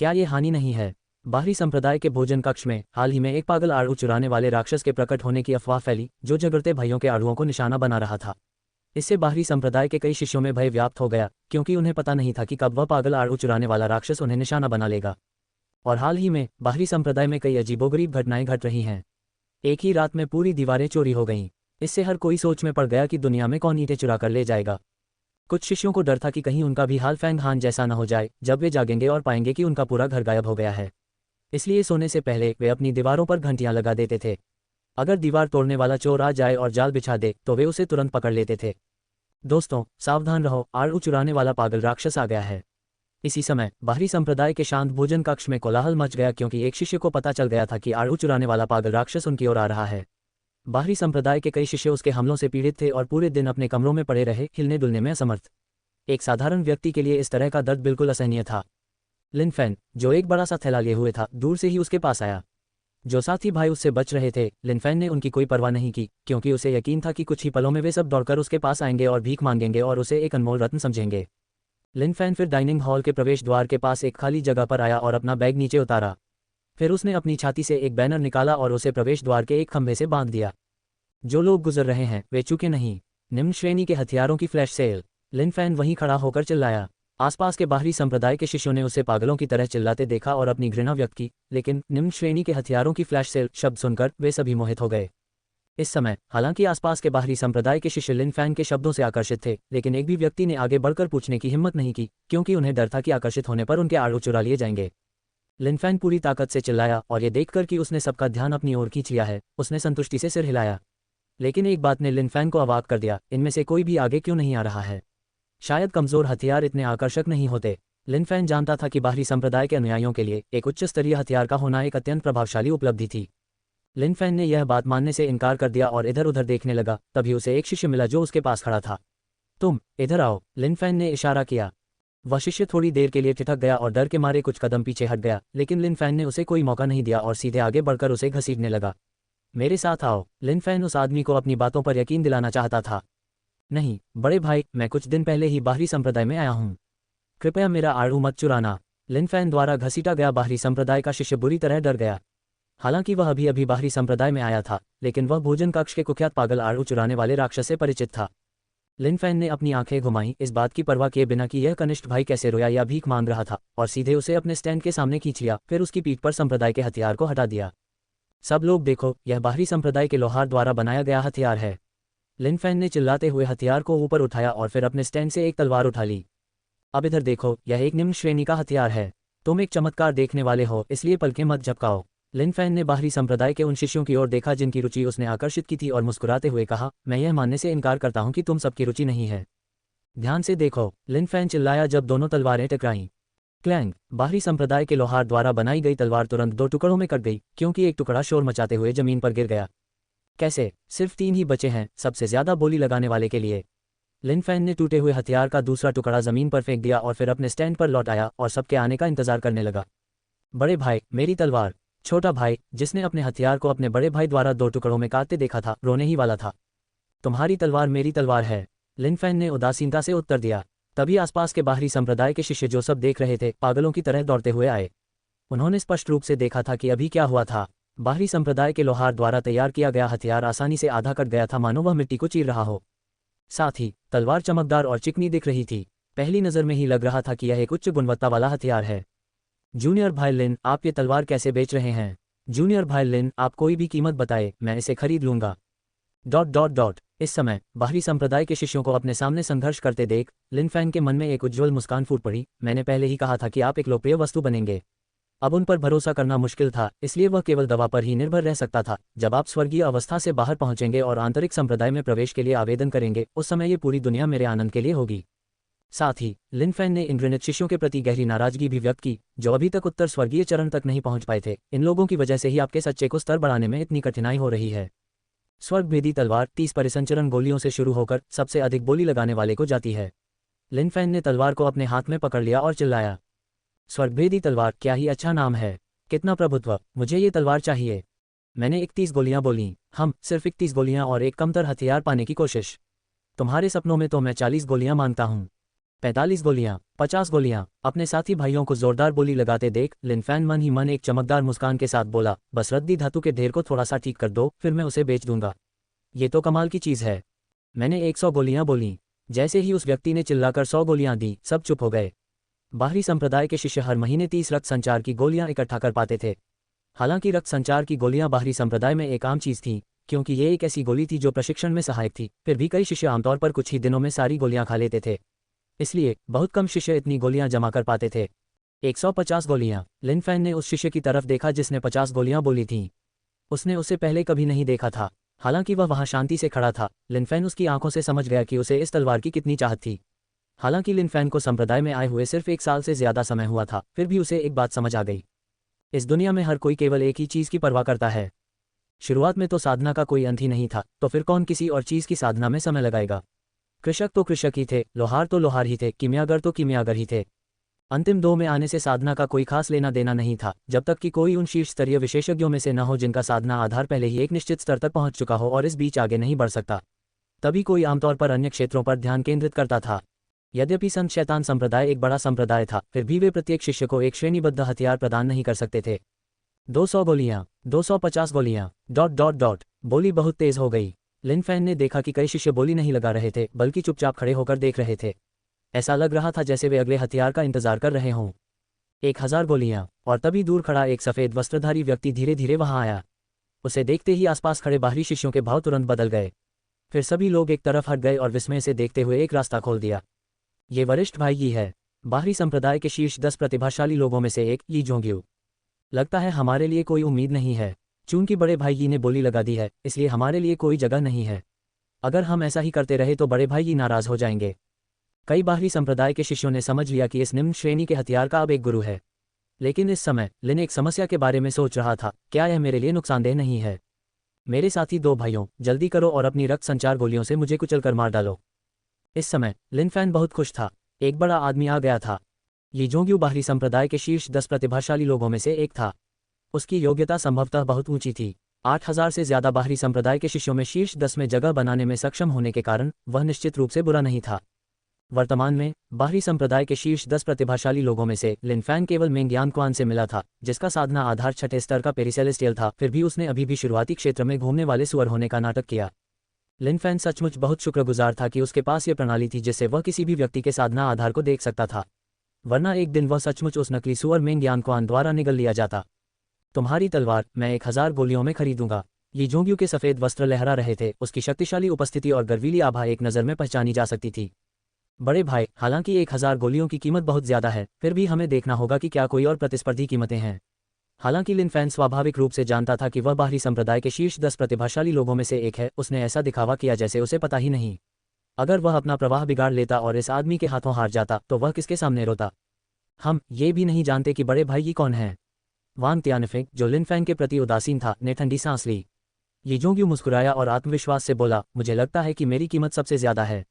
क्या ये हानि नहीं है? बाहरी संप्रदाय के भोजन कक्ष में हाल ही में एक पागल आड़ू चुराने वाले राक्षस के प्रकट होने की अफवाह फैली, जो झगड़ते भाइयों के आड़ुओं को निशाना बना रहा था। इससे बाहरी संप्रदाय के कई शिष्यों में भय व्याप्त हो गया, क्योंकि उन्हें पता नहीं था कि कब वह पागल आड़ू चुराने वाला राक्षस उन्हें निशाना बना लेगा। और हाल ही में बाहरी संप्रदाय में कई अजीबोगरीब घटनाएं घट रही हैं। एक ही रात में पूरी दीवारें चोरी हो गईं। इससे हर कोई सोच में पड़ गया कि दुनिया में कौन ईंटें चुरा कर ले जाएगा। कुछ शिष्यों को डर था कि कहीं उनका भी हाल फैंग हान जैसा न हो जाए, जब वे जागेंगे और पाएंगे कि उनका पूरा घर गायब हो गया है। इसलिए सोने से पहले वे अपनी दीवारों पर घंटियां लगा देते थे। अगर दीवार तोड़ने वाला चोर आ जाए और जाल बिछा दे तो वे उसे तुरंत पकड़ लेते थे। दोस्तों, सावधान रहो, आड़ू चुराने वाला पागल राक्षस आ गया है। इसी समय बाहरी संप्रदाय के शांत भोजन कक्ष में कोलाहल मच गया, क्योंकि एक शिष्य को पता चल गया था कि आड़ू चुराने वाला पागल राक्षस उनकी ओर आ रहा है। बाहरी संप्रदाय के कई शिष्य उसके हमलों से पीड़ित थे और पूरे दिन अपने कमरों में पड़े रहे, हिलने डुलने में असमर्थ। एक साधारण व्यक्ति के लिए इस तरह का दर्द बिल्कुल असहनीय था। लिन फैन, जो एक बड़ा सा थैला लिए हुए था, दूर से ही उसके पास आया। जो साथी भाई उससे बच रहे थे, लिन फैन ने उनकी कोई परवाह नहीं की, क्योंकि उसे यकीन था कि कुछ ही पलों में वे सब दौड़कर उसके पास आएंगे और भीख मांगेंगे और उसे एक अनमोल रत्न समझेंगे। लिन फैन फिर डाइनिंग हॉल के प्रवेश द्वार के पास एक खाली जगह पर आया और अपना बैग नीचे उतारा। फिर उसने अपनी छाती से एक बैनर निकाला और उसे प्रवेश द्वार के एक खंभे से बांध दिया। जो लोग गुजर रहे हैं वे चूके नहीं, निम्न श्रेणी के हथियारों की फ्लैश सेल। लिन फैन वहीं खड़ा होकर चिल्लाया। आसपास के बाहरी संप्रदाय के शिष्यों ने उसे पागलों की तरह चिल्लाते देखा और अपनी घृणा व्यक्त की, लेकिन निम्न श्रेणी के हथियारों की फ्लैश सेल शब्द सुनकर वे सभी मोहित हो गए। इस समय हालांकि आसपास के बाहरी संप्रदाय के शिष्य लिन फैन के शब्दों से आकर्षित थे, लेकिन एक भी व्यक्ति ने आगे बढ़कर पूछने की हिम्मत नहीं की, क्योंकि उन्हें डर था कि आकर्षित होने पर उनके आड़ू चुरा लिए जाएंगे। लिन फैन पूरी ताकत से चिल्लाया और ये देखकर कि उसने सबका ध्यान अपनी ओर खींच लिया है, उसने संतुष्टि से सिर हिलाया। लेकिन एक बात ने लिन फैन को अवाक कर दिया, इनमें से कोई भी आगे क्यों नहीं आ रहा है? शायद कमजोर हथियार इतने आकर्षक नहीं होते। लिन फैन जानता था कि बाहरी संप्रदाय के अनुयायियों के लिए एक उच्च स्तरीय हथियार का होना एक अत्यंत प्रभावशाली उपलब्धि थी। लिन फैन ने यह बात मानने से इनकार कर दिया और इधर उधर देखने लगा। तभी उसे एक शिष्य मिला जो उसके पास खड़ा था। तुम इधर आओ, लिन फैन ने इशारा किया। वह शिष्य थोड़ी देर के लिए ठिठक गया और डर के मारे कुछ कदम पीछे हट गया, लेकिन लिन फैन ने उसे कोई मौका नहीं दिया और सीधे आगे बढ़कर उसे घसीटने लगा। मेरे साथ आओ, लिन फैन उस आदमी को अपनी बातों पर यकीन दिलाना चाहता था। नहीं बड़े भाई, मैं कुछ दिन पहले ही बाहरी संप्रदाय में आया हूँ, कृपया मेरा आड़ू मत चुराना। लिन फैन द्वारा घसीटा गया बाहरी संप्रदाय का शिष्य बुरी तरह डर गया। हालांकि वह अभी अभी बाहरी संप्रदाय में आया था, लेकिन वह भोजन कक्ष के कुख्यात पागल आड़ू चुराने वाले राक्षस से परिचित था। लिन फैन ने अपनी आंखें घुमाई, इस बात की परवाह किए बिना कि यह कनिष्ठ भाई कैसे रोया या भीख मांग रहा था, और सीधे उसे अपने स्टैंड के सामने खींच लिया। फिर उसकी पीठ पर संप्रदाय के हथियार को हटा दिया। सब लोग देखो, यह बाहरी संप्रदाय के लोहार द्वारा बनाया गया हथियार है। लिन फैन ने चिल्लाते हुए हथियार को ऊपर उठाया और फिर अपने स्टैंड से एक तलवार उठा ली। अब इधर देखो, यह एक निम्न श्रेणी का हथियार है। तुम एक चमत्कार देखने वाले हो, इसलिए पलकें मत झपकाओ। लिन फैन ने बाहरी संप्रदाय के उन शिष्यों की ओर देखा जिनकी रुचि उसने आकर्षित की थी और मुस्कुराते हुए कहा, मैं यह मानने से इनकार करता हूं कि तुम सबकी रुचि नहीं है। ध्यान से देखो, लिन फैन चिल्लाया जब दोनों तलवारें टकराईं। क्लैंग, बाहरी संप्रदाय के लोहार द्वारा बनाई गई तलवार तुरंत दो टुकड़ों में कट गई, क्योंकि एक टुकड़ा शोर मचाते हुए जमीन पर गिर गया। कैसे? सिर्फ 3 ही बचे हैं, सबसे ज्यादा बोली लगाने वाले के लिए। लिन फैन ने टूटे हुए हथियार का दूसरा टुकड़ा जमीन पर फेंक दिया और फिर अपने स्टैंड पर लौट आया और सबके आने का इंतजार करने लगा। बड़े भाई, मेरी तलवार। छोटा भाई, जिसने अपने हथियार को अपने बड़े भाई द्वारा 2 टुकड़ों में काटते देखा था, रोने ही वाला था। तुम्हारी तलवार मेरी तलवार है, लिन फैन ने उदासीनता से उत्तर दिया। तभी आसपास के बाहरी संप्रदाय के शिष्य जो सब देख रहे थे, पागलों की तरह दौड़ते हुए आए। उन्होंने स्पष्ट रूप से देखा था कि अभी क्या हुआ था। बाहरी संप्रदाय के लोहार द्वारा तैयार किया गया हथियार आसानी से आधा कट गया था, मानो वह मिट्टी को चीर रहा हो। साथ ही तलवार चमकदार और चिकनी दिख रही थी। पहली नज़र में ही लग रहा था कि यह एक उच्च गुणवत्ता वाला हथियार है। जूनियर भाई लिन, आप ये तलवार कैसे बेच रहे हैं? जूनियर भाई लिन, आप कोई भी कीमत बताए, मैं इसे खरीद लूंगा। ... इस समय बाहरी संप्रदाय के शिष्यों को अपने सामने संघर्ष करते देख लिन फैन के मन में एक उज्ज्वल मुस्कान फूट पड़ी। मैंने पहले ही कहा था कि आप एक लोकप्रिय वस्तु बनेंगे। अब उन पर भरोसा करना मुश्किल था, इसलिए वह केवल दवा पर ही निर्भर रह सकता था। जब आप स्वर्गीय अवस्था से बाहर पहुंचेंगे और आंतरिक संप्रदाय में प्रवेश के लिए आवेदन करेंगे, उस समय ये पूरी दुनिया मेरे आनंद के लिए होगी। साथ ही लिन फैन ने इन घृणित शिष्यों के प्रति गहरी नाराजगी भी व्यक्त की, जो अभी तक उत्तर स्वर्गीय चरण तक नहीं पहुंच पाए थे। इन लोगों की वजह से ही आपके सच्चे को स्तर बढ़ाने में इतनी कठिनाई हो रही है। स्वर्गभेदी तलवार 30 परिसंचरण गोलियों से शुरू होकर सबसे अधिक बोली लगाने वाले को जाती है। लिन फैन ने तलवार को अपने हाथ में पकड़ लिया और चिल्लाया, स्वर्गभेदी तलवार, क्या ही अच्छा नाम है, कितना प्रभुत्व, मुझे ये तलवार चाहिए। मैंने 31 गोलियां बोली। हम सिर्फ 31 गोलियां और एक कमतर हथियार पाने की कोशिश। तुम्हारे सपनों में तो मैं 40 गोलियां मांगता हूं। 45 गोलियां, 50 गोलियां। अपने साथी भाइयों को जोरदार बोली लगाते देख लिन फैन मन ही मन एक चमकदार मुस्कान के साथ बोला, बस रद्दी धातु के ढेर को थोड़ा सा ठीक कर दो, फिर मैं उसे बेच दूंगा। ये तो कमाल की चीज है। मैंने 100 गोलियां बोली। जैसे ही उस व्यक्ति ने चिल्लाकर 100 गोलियां दी, सब चुप हो गए। बाहरी संप्रदाय के शिष्य हर महीने 30 रक्त संचार की गोलियां इकट्ठा कर पाते थे। हालांकि रक्त संचार की गोलियां बाहरी संप्रदाय में एक आम चीज थी, क्योंकि ये एक ऐसी गोली थी जो प्रशिक्षण में सहायक थी। फिर भी कई शिष्य आमतौर पर कुछ ही दिनों में सारी गोलियां खा लेते थे, इसलिए बहुत कम शिष्य इतनी गोलियां जमा कर पाते थे। 150 गोलियां। लिन फैन ने उस शिष्य की तरफ देखा जिसने 50 गोलियां बोली थीं। उसने उसे पहले कभी नहीं देखा था। हालांकि वह वहां शांति से खड़ा था, लिन फैन उसकी आंखों से समझ गया कि उसे इस तलवार की कितनी चाहत थी। हालांकि लिन फैन को संप्रदाय में आए हुए सिर्फ 1 साल से ज्यादा समय हुआ था, फिर भी उसे एक बात समझ आ गई। इस दुनिया में हर कोई केवल एक ही चीज की परवाह करता है। शुरुआत में तो साधना का कोई अंत ही नहीं था, तो फिर कौन किसी और चीज की साधना में समय लगाएगा। कृषक तो कृषक ही थे, लोहार तो लोहार ही थे, कीमियागर तो कीमियागर ही थे। अंतिम 2 में आने से साधना का कोई खास लेना देना नहीं था, जब तक कि कोई उन शीर्ष स्तरीय विशेषज्ञों में से न हो जिनका साधना आधार पहले ही एक निश्चित स्तर तक पहुंच चुका हो और इस बीच आगे नहीं बढ़ सकता। तभी कोई आमतौर पर अन्य क्षेत्रों पर ध्यान केंद्रित करता था। यद्यपि संत शैतान संप्रदाय एक बड़ा संप्रदाय था, फिर भी वे प्रत्येक शिष्य को एक श्रेणीबद्ध हथियार प्रदान नहीं कर सकते थे। 200 गोलियां, 250 गोलियां, ... बोली बहुत तेज हो गई। लिन फैन ने देखा कि कई शिष्य बोली नहीं लगा रहे थे, बल्कि चुपचाप खड़े होकर देख रहे थे। ऐसा लग रहा था जैसे वे अगले हथियार का इंतजार कर रहे हों। 1000 गोलियां, और तभी दूर खड़ा एक सफेद वस्त्रधारी व्यक्ति धीरे धीरे वहां आया। उसे देखते ही आसपास खड़े बाहरी शिष्यों के भाव तुरंत बदल गए। फिर सभी लोग एक तरफ हट गए और विस्मय से देखते हुए एक रास्ता खोल दिया। ये वरिष्ठ भाई यी है, बाहरी संप्रदाय के शीर्ष 10 प्रतिभाशाली लोगों में से एक, यी जोंग्यू। लगता है हमारे लिए कोई उम्मीद नहीं है। चूंकि बड़े भाई यी ने बोली लगा दी है, इसलिए हमारे लिए कोई जगह नहीं है। अगर हम ऐसा ही करते रहे तो बड़े भाई यी नाराज हो जाएंगे। कई बाहरी संप्रदाय के शिष्यों ने समझ लिया कि इस निम्न श्रेणी के हथियार का अब एक गुरु है। लेकिन इस समय लिन एक समस्या के बारे में सोच रहा था, क्या यह मेरे लिए नुकसानदेह नहीं है? मेरे साथी 2 भाइयों, जल्दी करो और अपनी रक्त संचार गोलियों से मुझे कुचलकर मार डालो। इस समय लिन फैन बहुत खुश था। एक बड़ा आदमी आ गया था। ये जोंग्यू बाहरी संप्रदाय के शीर्ष 10 प्रतिभाशाली लोगों में से एक था। उसकी योग्यता संभवतः बहुत ऊंची थी। 8000 से ज्यादा बाहरी संप्रदाय के शिष्यों में शीर्ष 10 में जगह बनाने में सक्षम होने के कारण वह निश्चित रूप से बुरा नहीं था। वर्तमान में बाहरी संप्रदाय के शीर्ष 10 प्रतिभाशाली लोगों में से लिन फैन केवल मेंग यानक्वान से मिला था, जिसका साधना आधार 6ठे स्तर का पेरिसेलेस्टियल था। फिर भी उसने अभी भी शुरुआती क्षेत्र में घूमने वाले सुअर होने का नाटक किया। लिन फैन सचमुच बहुत शुक्रगुजार था कि उसके पास यह प्रणाली थी जिससे वह किसी भी व्यक्ति के साधना आधार को देख सकता था, वरना एक दिन वह सचमुच उस नकली सुअर मेंग यानक्वान द्वारा निगल लिया जाता। तुम्हारी तलवार मैं 1000 गोलियों में खरीदूंगा। ये जोंग्यू के सफेद वस्त्र लहरा रहे थे। उसकी शक्तिशाली उपस्थिति और गर्वीली आभा एक नज़र में पहचानी जा सकती थी। बड़े भाई, हालांकि 1000 गोलियों की कीमत बहुत ज्यादा है, फिर भी हमें देखना होगा कि क्या कोई और प्रतिस्पर्धी कीमतें हैं। हालांकि लिन फैन स्वाभाविक रूप से जानता था कि वह बाहरी संप्रदाय के शीर्ष 10 प्रतिभाशाली लोगों में से एक है। उसने ऐसा दिखावा किया जैसे उसे पता ही नहीं। अगर वह अपना प्रवाह बिगाड़ लेता और इस आदमी के हाथों हार जाता तो वह किसके सामने रोता? हम ये भी नहीं जानते कि बड़े भाई ये कौन है। वांग तियानफिंग, जो लिन फैन के प्रति उदासीन था, ने ठंडी सांस ली। ये जोंग्यू मुस्कुराया और आत्मविश्वास से बोला, मुझे लगता है कि मेरी कीमत सबसे ज्यादा है।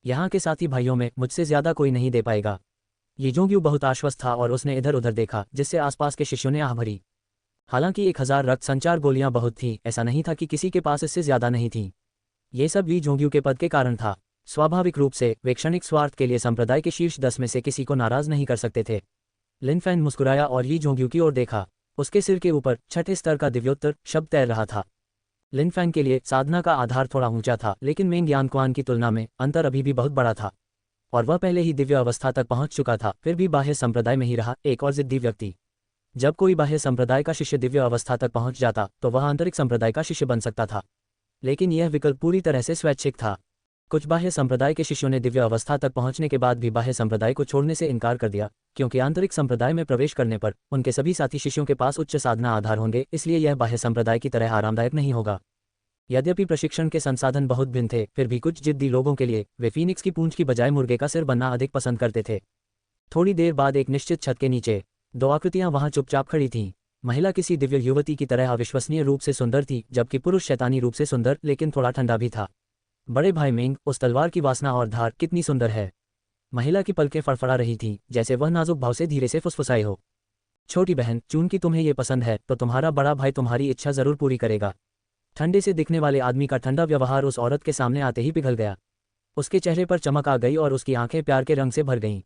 यहाँ के साथी भाइयों में मुझसे ज्यादा कोई नहीं दे पाएगा। ये जोंग्यू बहुत आश्वस्त था और उसने इधर उधर देखा, जिससे आसपास के शिष्यों ने आह भरी। हालांकि 1000 रक्त संचार गोलियां बहुत थीं, ऐसा नहीं था कि किसी के पास इससे ज्यादा नहीं थीं। ये सब ली जोंग्यू के पद के कारण था। स्वाभाविक रूप से वे क्षणिक स्वार्थ के लिए संप्रदाय के शीर्ष 10 में से किसी को नाराज नहीं कर सकते थे। लिन फैन मुस्कुराया और ली जोंग्यू की ओर देखा। उसके सिर के ऊपर 6ठे स्तर का दिव्योत्तर शब्द तैर रहा था। लिन फैन के लिए साधना का आधार थोड़ा ऊंचा था, लेकिन मेंग यानक्वान की तुलना में अंतर अभी भी बहुत बड़ा था और वह पहले ही दिव्य अवस्था तक पहुंच चुका था। फिर भी बाह्य संप्रदाय में ही रहा एक और जिद्दी व्यक्ति। जब कोई बाह्य संप्रदाय का शिष्य दिव्य अवस्था तक पहुंच जाता तो वह आंतरिक संप्रदाय का शिष्य बन सकता था, लेकिन यह विकल्प पूरी तरह से स्वैच्छिक था। कुछ बाह्य संप्रदाय के शिष्यों ने दिव्य अवस्था तक पहुंचने के बाद भी बाह्य संप्रदाय को छोड़ने से इनकार कर दिया, क्योंकि आंतरिक संप्रदाय में प्रवेश करने पर उनके सभी साथी शिष्यों के पास उच्च साधना आधार होंगे, इसलिए यह बाह्य संप्रदाय की तरह आरामदायक नहीं होगा। यद्यपि प्रशिक्षण के संसाधन बहुत भिन्न थे, फिर भी कुछ जिद्दी लोगों के लिए वे फीनिक्स की पूंछ की बजाय मुर्गे का सिर बनना अधिक पसंद करते थे। थोड़ी देर बाद एक निश्चित छत के नीचे 2 आकृतियां वहां चुपचाप खड़ी थीं। महिला किसी दिव्य युवती की तरह अविश्वसनीय रूप से सुंदर थी, जबकि पुरुष शैतानी रूप से सुंदर लेकिन थोड़ा ठंडा भी था। बड़े भाई मेंग, उस तलवार की वासना और धार कितनी सुंदर है। महिला की पलकें फड़फड़ा रही थीं, जैसे वह नाजुक भाव से धीरे से फुसफुसाई हो। छोटी बहन, चूंकि तुम्हें ये पसंद है तो तुम्हारा बड़ा भाई तुम्हारी इच्छा जरूर पूरी करेगा। ठंडे से दिखने वाले आदमी का ठंडा व्यवहार उस औरत के सामने आते ही पिघल गया। उसके चेहरे पर चमक आ गई और उसकी आंखें प्यार के रंग से भर गईं।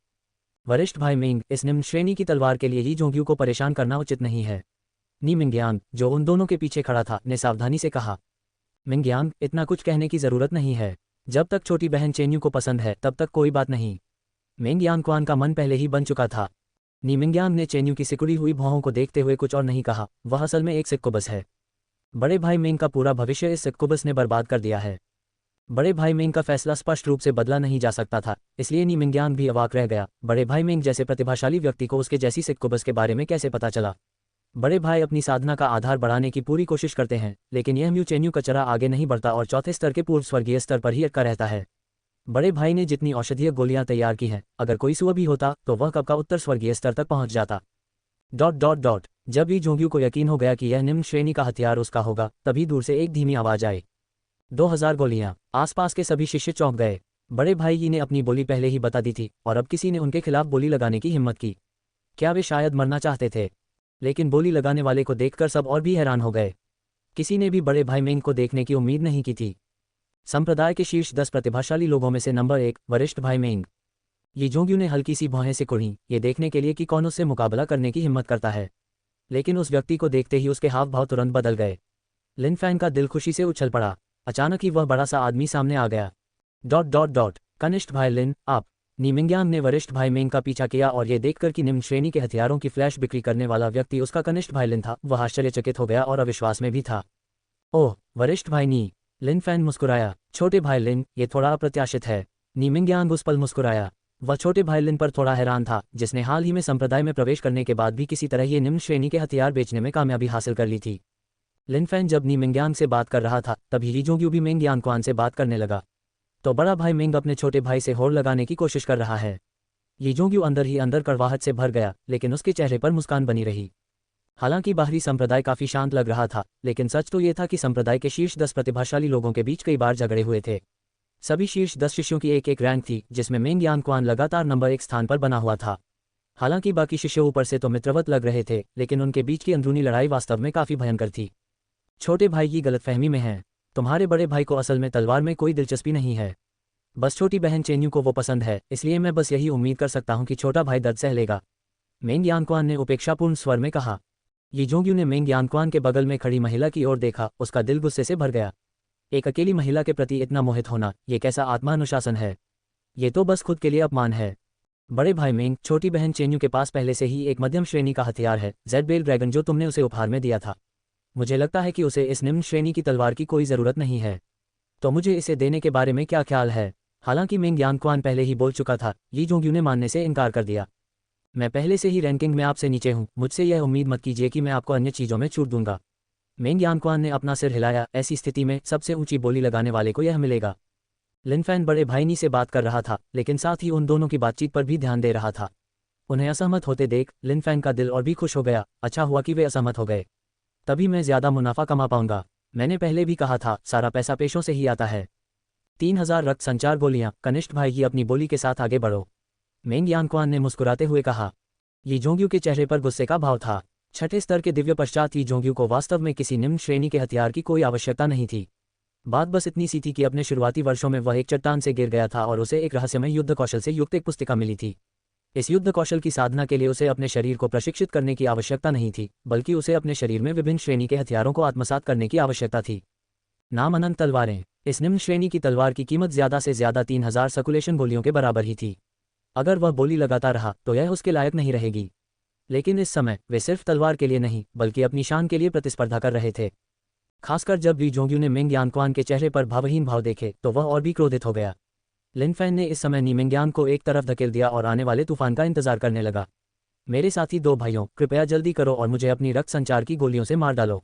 वरिष्ठ भाई मिंग, इस निम्न श्रेणी की तलवार के लिए ली जोंग्यू को परेशान करना उचित नहीं है। नी मिंगयांग, जो उन दोनों के पीछे खड़ा था, ने सावधानी से कहा। मिंगयांग, इतना कुछ कहने की जरूरत नहीं है। जब तक छोटी बहन चेन्यू को पसंद है तब तक कोई बात नहीं। मिंगयांग क्वान का मन पहले ही बन चुका था। नी मिंगयांग ने चेन्यू की सिकुड़ी हुई भौहों को देखते हुए कुछ और नहीं कहा। वह असल में एक सिक्कोबस है। बड़े भाई मिंग का पूरा भविष्य इस सिक्कोबस ने बर्बाद कर दिया है। बड़े भाई मिंग का फैसला स्पष्ट रूप से बदला नहीं जा सकता था, इसलिए नी मिंगयांग भी अवाक रह गया। बड़े भाई मिंग जैसे प्रतिभाशाली व्यक्ति को उसके जैसी सिक्कोबस के बारे में कैसे पता चला? बड़े भाई अपनी साधना का आधार बढ़ाने की पूरी कोशिश करते हैं, लेकिन यह म्यू चेन्यू का चरा आगे नहीं बढ़ता और चौथे स्तर के पूर्व स्वर्गीय स्तर पर ही अटका रहता है। बड़े भाई ने जितनी औषधीय गोलियां तैयार की हैं, अगर कोई सुअ भी होता तो वह कब का उत्तर स्वर्गीय स्तर तक पहुंच जाता। ... जब ली जोंग्यू को यकीन हो गया कि यह निम्न श्रेणी का हथियार उसका होगा, तभी दूर से एक धीमी आवाज आई। 2000 गोलियां। आसपास के सभी शिष्य चौंक गए। बड़े भाई ही ने अपनी बोली पहले ही बता दी थी और अब किसी ने उनके खिलाफ बोली लगाने की हिम्मत की। क्या वे शायद मरना चाहते थे? लेकिन बोली लगाने वाले को देखकर सब और भी हैरान हो गए। किसी ने भी बड़े भाई मिंग को देखने की उम्मीद नहीं की थी। संप्रदाय के शीर्ष 10 प्रतिभाशाली लोगों में से नंबर 1, वरिष्ठ भाई मिंग। ये जोंग्यू ने हल्की सी भौहें सिकुड़ी, ये देखने के लिए कि कौन उससे मुकाबला करने की हिम्मत करता है। लेकिन उस व्यक्ति को देखते ही उसके हाव भाव तुरंत बदल गए। लिन फैन का दिल खुशी से उछल पड़ा। अचानक ही वह बड़ा सा आदमी सामने आ गया। ... कनिष्ठ भाई लिन, आप? नी मिंगयांग ने वरिष्ठ भाई मिंग का पीछा किया और ये देखकर कि निम्न श्रेणी के हथियारों की फ्लैश बिक्री करने वाला व्यक्ति उसका कनिष्ठ भाई लिन था, वह आश्चर्यचकित हो गया और अविश्वास में भी था। ओह, वरिष्ठ भाई नी। लिन फैन मुस्कुराया। छोटे भाई लिन, ये थोड़ा अप्रत्याशित है। नी मिंगयांग उस पल मुस्कुराया। वह छोटे भाई लिन पर थोड़ा हैरान था, जिसने हाल ही में संप्रदाय में प्रवेश करने के बाद भी किसी तरह ये निम्न श्रेणी के हथियार बेचने में कामयाबी हासिल कर ली थी। लिन फैन जब नी मिंगयांग से बात कर रहा था, तभी ली जोंग्यू भी मिंगयांग क्वान से बात करने लगा। तो बड़ा भाई मिंग अपने छोटे भाई से होड़ लगाने की कोशिश कर रहा है। ली जोंग्यू अंदर ही अंदर कड़वाहट से भर गया, लेकिन उसके चेहरे पर मुस्कान बनी रही। हालांकि बाहरी संप्रदाय काफी शांत लग रहा था, लेकिन सच तो ये था कि संप्रदाय के शीर्ष 10 प्रतिभाशाली लोगों के बीच कई बार झगड़े हुए थे। सभी शीर्ष 10 शिष्यों की एक रैंक थी, जिसमें मिंगयांग क्वान लगातार नंबर 1 स्थान पर बना हुआ था। हालांकि बाकी शिष्य ऊपर से तो मित्रवत लग रहे थे, लेकिन उनके बीच की अंदरूनी लड़ाई वास्तव में काफी भयंकर थी। छोटे भाई की गलतफहमी में है। तुम्हारे बड़े भाई को असल में तलवार में कोई दिलचस्पी नहीं है। बस छोटी बहन चेन्यू को वो पसंद है, इसलिए मैं बस यही उम्मीद कर सकता हूं कि छोटा भाई दर्द सह लेगा। मिंगयांग क्वान ने उपेक्षापूर्ण स्वर में कहा। ये जोंग्यू ने मिंगयांग क्वान के बगल में खड़ी महिला की ओर देखा, उसका दिल गुस्से से भर गया। एक अकेली महिला के प्रति इतना मोहित होना, ये कैसा आत्मानुशासन है? ये तो बस खुद के लिए अपमान है। बड़े भाई मिंग, छोटी बहन चेन्यू के पास पहले से ही एक मध्यम श्रेणी का हथियार है, जेड बेल ड्रैगन, जो तुमने उसे उपहार में दिया था। मुझे लगता है कि उसे इस निम्न श्रेणी की तलवार की कोई ज़रूरत नहीं है। तो मुझे इसे देने के बारे में क्या ख्याल है? हालांकि मिंगयांग क्वान पहले ही बोल चुका था, ली जोंग्यू ने मानने से इनकार कर दिया। मैं पहले से ही रैंकिंग में आपसे नीचे हूं, मुझसे यह उम्मीद मत कीजिए कि मैं आपको अन्य चीज़ों में छूट दूंगा। मिंगयांग क्वान ने अपना सिर हिलाया। ऐसी स्थिति में सबसे ऊंची बोली लगाने वाले को यह मिलेगा। लिन फैन बड़े भाई नी से बात कर रहा था, लेकिन साथ ही उन दोनों की बातचीत पर भी ध्यान दे रहा था। उन्हें असहमत होते देख लिन फैन का दिल और भी खुश हो गया। अच्छा हुआ कि वे असहमत हो गए, तभी मैं ज्यादा मुनाफा कमा पाऊंगा। मैंने पहले भी कहा था, सारा पैसा पेशों से ही आता है। 3000 रक्त संचार गोलियां। कनिष्ठ भाई की अपनी बोली के साथ आगे बढ़ो, मिंगयांग क्वान ने मुस्कुराते हुए कहा। ये जोंग्यू के चेहरे पर गुस्से का भाव था। छठे स्तर के दिव्य पश्चात ये जोंग्यू को वास्तव में किसी निम्न श्रेणी के हथियार की कोई आवश्यकता नहीं थी। बात बस इतनी सी थी कि अपने शुरुआती वर्षों में वह एक चट्टान से गिर गया था और उसे एक रहस्यमय युद्ध कौशल से युक्त एक पुस्तिका मिली थी। इस युद्ध कौशल की साधना के लिए उसे अपने शरीर को प्रशिक्षित करने की आवश्यकता नहीं थी, बल्कि उसे अपने शरीर में विभिन्न श्रेणी के हथियारों को आत्मसात करने की आवश्यकता थी। नाम अनंत तलवारें। इस निम्न श्रेणी की तलवार की कीमत ज्यादा से ज्यादा 3000 सर्कुलेशन गोलियों के बराबर ही थी। अगर वह बोली लगाता रहा तो यह उसके लायक नहीं रहेगी। लेकिन इस समय वे सिर्फ तलवार के लिए नहीं, बल्कि अपनी शान के लिए प्रतिस्पर्धा कर रहे थे। खासकर जब ली जोंग्यू ने मिंगयांग क्वान के चेहरे पर भावहीन भाव देखे तो वह और भी क्रोधित हो गया। लिन फैन ने इस समय नी मिंगयांग को एक तरफ धकेल दिया और आने वाले तूफान का इंतजार करने लगा। मेरे साथी 2 भाइयों, कृपया जल्दी करो और मुझे अपनी रक्त संचार की गोलियों से मार डालो।